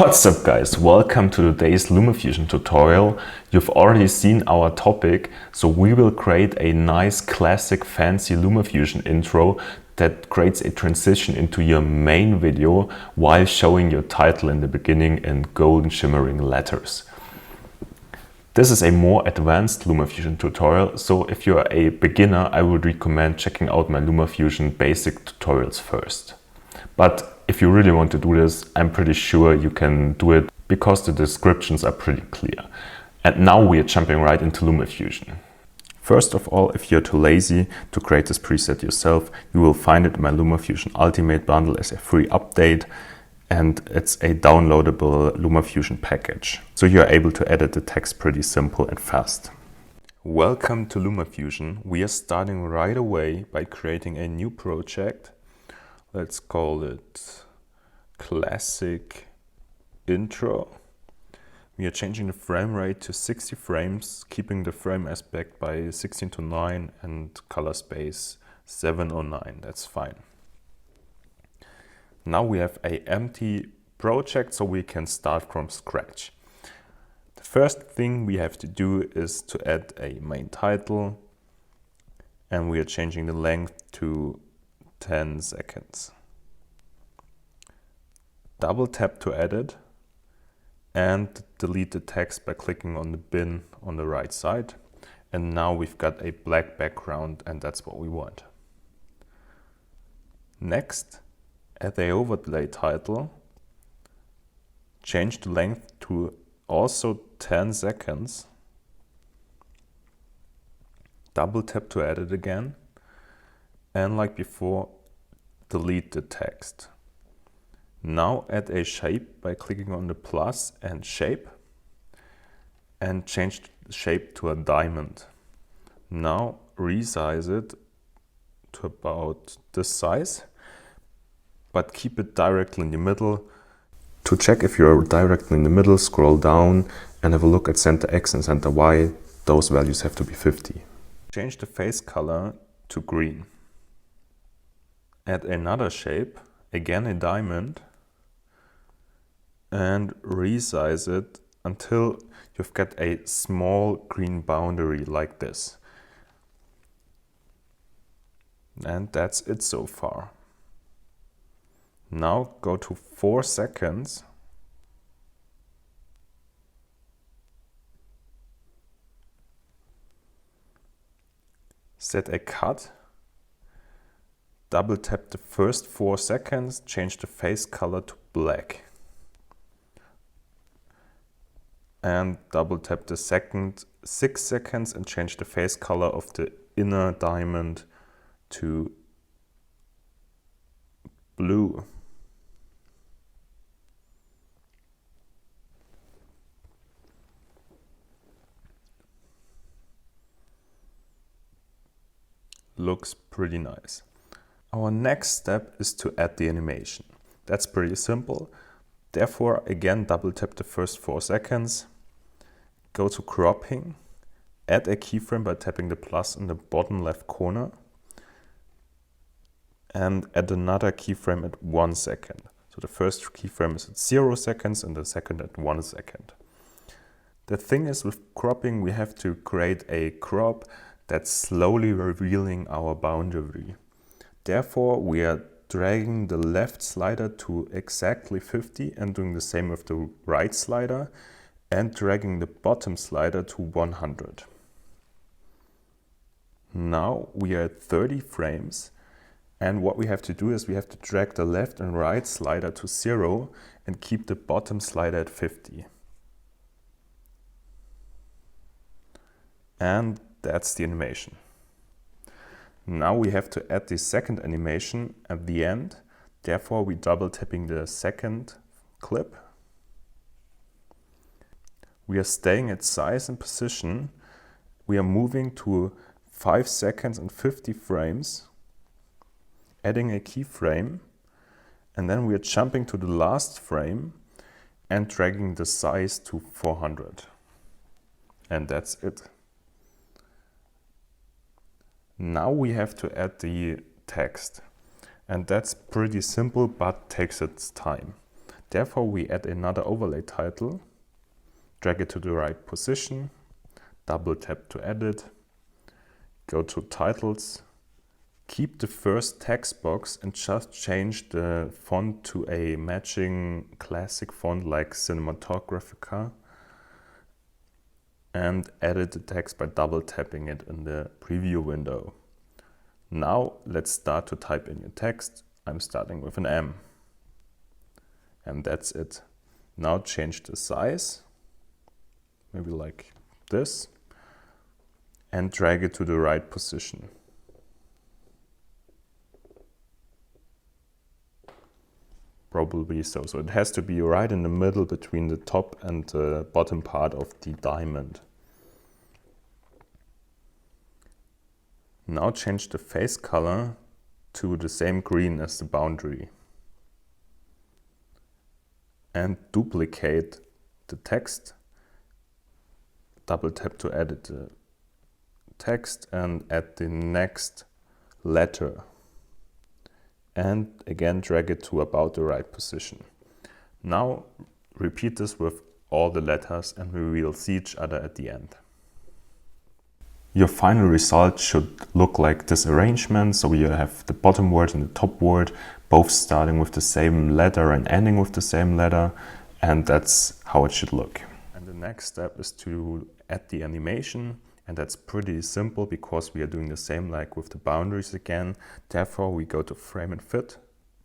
What's up guys, welcome to today's Lumafusion tutorial. You've already seen our topic, so we will create a nice classic fancy Lumafusion intro that creates a transition into your main video while showing your title in the beginning in golden shimmering letters. This is a more advanced Lumafusion tutorial, so if you're a beginner, I would recommend checking out my Lumafusion basic tutorials first. But if you really want to do this, I'm pretty sure you can do it because the descriptions are pretty clear. And now we are jumping right into Lumafusion. First of all, if you're too lazy to create this preset yourself, you will find it in my Lumafusion Ultimate bundle as a free update, and it's a downloadable Lumafusion package. So you're able to edit the text pretty simple and fast. Welcome to Lumafusion. We are starting right away by creating a new project. Let's call it Classic Intro. We are changing the frame rate to 60 frames, keeping the frame aspect by 16:9 and color space 709. That's fine. Now we have an empty project, so we can start from scratch. The first thing we have to do is to add a main title, and we are changing the length to 10 seconds. Double tap to edit and delete the text by clicking on the bin on the right side. And now we've got a black background, and that's what we want. Next, add the overlay title, change the length to also 10 seconds. Double tap to edit again, and like before, delete the text. Now add a shape by clicking on the plus and shape, and change the shape to a diamond. Now resize it to about this size, but keep it directly in the middle. To check if you're directly in the middle, scroll down and have a look at center X and center Y. Those values have to be 50. Change the face color to green. Add another shape, again a diamond, and resize it until you've got a small green boundary like this. And that's it so far. Now go to 4 seconds. Set a cut. Double tap the first 4 seconds, change the face color to black. And double tap the second 6 seconds and change the face color of the inner diamond to blue. Looks pretty nice. Our next step is to add the animation. That's pretty simple. Therefore, again, double tap the first 4 seconds, go to cropping, add a keyframe by tapping the plus in the bottom left corner, and add another keyframe at 1 second. So the first keyframe is at 0 seconds and the second at 1 second. The thing is, with cropping, we have to create a crop that's slowly revealing our boundary. Therefore, we are dragging the left slider to exactly 50 and doing the same with the right slider, and dragging the bottom slider to 100. Now we are at 30 frames, and what we have to do is we have to drag the left and right slider to 0 and keep the bottom slider at 50. And that's the animation. Now we have to add the second animation at the end. Therefore, we double tapping the second clip. We are staying at size and position. We are moving to 5 seconds and 50 frames, adding a keyframe, and then we are jumping to the last frame and dragging the size to 400. And that's it. Now we have to add the text, and that's pretty simple but takes its time. Therefore, we add another overlay title, drag it to the right position, double tap to edit, go to titles, keep the first text box and just change the font to a matching classic font like Cinematographica, and edit the text by double tapping it in the preview window. Now let's start to type in your text. I'm starting with an M. And that's it. Now change the size, maybe like this, and drag it to the right position. Probably so. So it has to be right in the middle between the top and the bottom part of the diamond. Now change the face color to the same green as the boundary. And duplicate the text. Double tap to edit the text and add the next letter. And again drag it to about the right position. Now repeat this with all the letters and we will see each other at the end. Your final result should look like this arrangement. So you have the bottom word and the top word, both starting with the same letter and ending with the same letter. And that's how it should look. And the next step is to add the animation. And that's pretty simple because we are doing the same like with the boundaries again. Therefore, we go to frame and fit,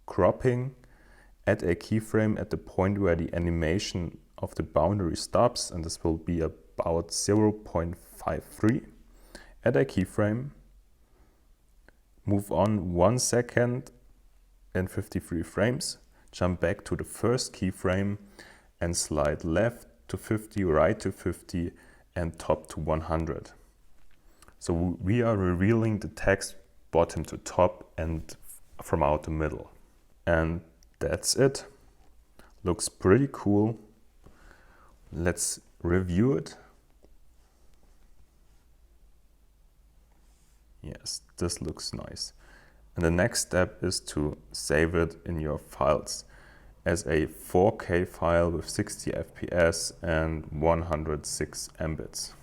cropping, add a keyframe at the point where the animation of the boundary stops. And this will be about 0.53. Add a keyframe, move on 1 second and 53 frames, jump back to the first keyframe and slide left to 50, right to 50 and top to 100. So we are revealing the text bottom to top and from out the middle. And that's it. Looks pretty cool. Let's review it. Yes, this looks nice. And the next step is to save it in your files as a 4K file with 60 FPS and 106 Mbits.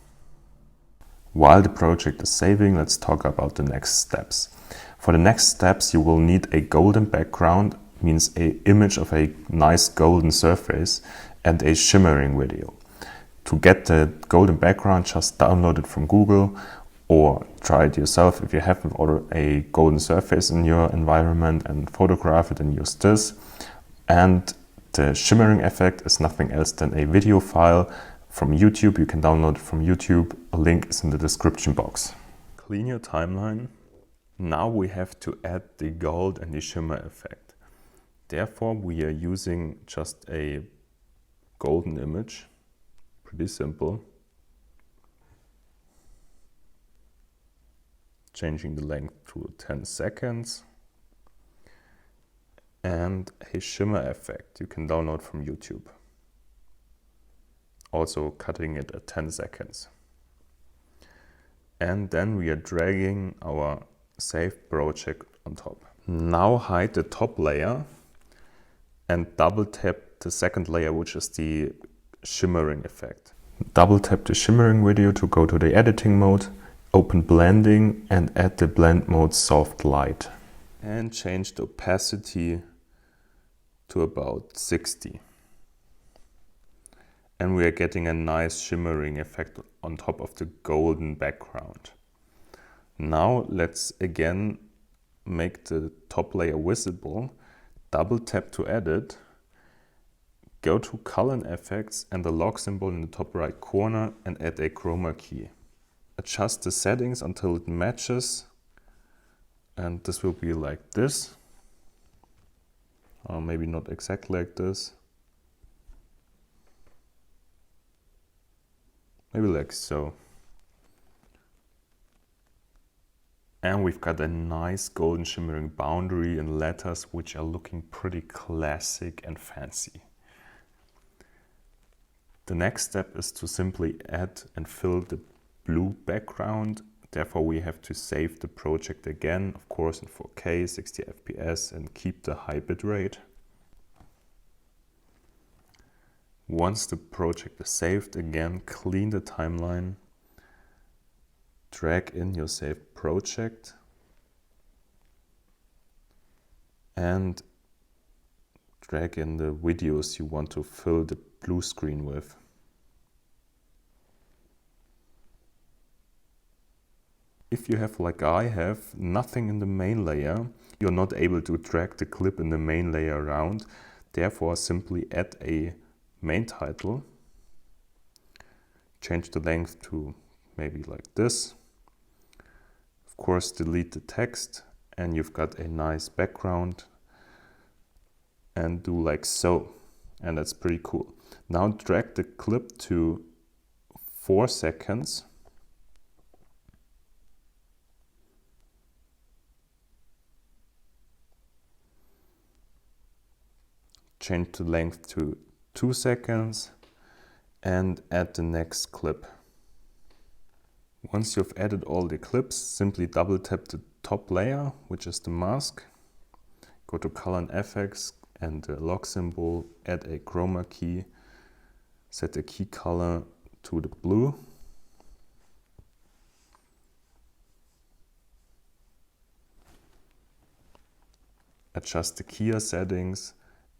While the project is saving, let's talk about the next steps. For the next steps, you will need a golden background, means an image of a nice golden surface, and a shimmering video. To get the golden background, just download it from Google or try it yourself if you have a golden surface in your environment and photograph it and use this. And the shimmering effect is nothing else than a video file from YouTube. You can download it from YouTube. A link is in the description box. Clean your timeline. Now we have to add the gold and the shimmer effect. Therefore, we are using just a golden image. Pretty simple. Changing the length to 10 seconds. And a shimmer effect you can download from YouTube. Also cutting it at 10 seconds. And then we are dragging our saved project on top. Now hide the top layer and double tap the second layer, which is the shimmering effect. Double tap the shimmering video to go to the editing mode, open blending and add the blend mode soft light. And change the opacity to about 60. And we are getting a nice shimmering effect on top of the golden background. Now let's again make the top layer visible. Double tap to edit. Go to color and effects and the log symbol in the top right corner and add a chroma key. Adjust the settings until it matches. And this will be like this. Or maybe not exactly like this. Maybe like so. And we've got a nice golden shimmering boundary and letters which are looking pretty classic and fancy. The next step is to simply add and fill the blue background. Therefore we have to save the project again, of course in 4K, 60 FPS and keep the high bitrate. Once the project is saved, again, clean the timeline, drag in your saved project, and drag in the videos you want to fill the blue screen with. If you have, like I have, nothing in the main layer, you're not able to drag the clip in the main layer around. Therefore, simply add a main title, change the length to maybe like this. Of course, delete the text, and you've got a nice background, and do like so. And that's pretty cool. Now drag the clip to 4 seconds. Change the length to 2 seconds and add the next clip. Once you've added all the clips, simply double tap the top layer, which is the mask. Go to Color and Effects and the log symbol, add a chroma key, set the key color to the blue. Adjust the keyer settings,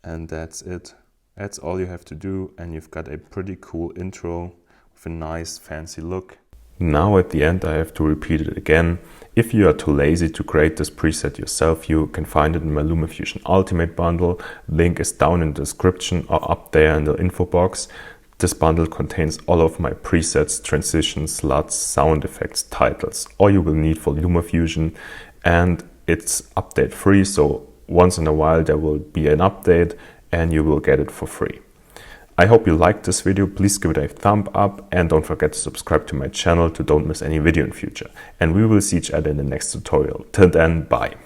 and that's it. That's all you have to do, and you've got a pretty cool intro with a nice fancy look. Now at the end I have to repeat it again. If you are too lazy to create this preset yourself, you can find it in my Lumafusion Ultimate bundle. Link is down in the description or up there in the info box. This bundle contains all of my presets, transitions, LUTs, sound effects, titles, all you will need for Lumafusion, and it's update free, so once in a while there will be an update and you will get it for free. I hope you liked this video. Please give it a thumb up and don't forget to subscribe to my channel to don't miss any video in future. And we will see each other in the next tutorial. Till then, bye.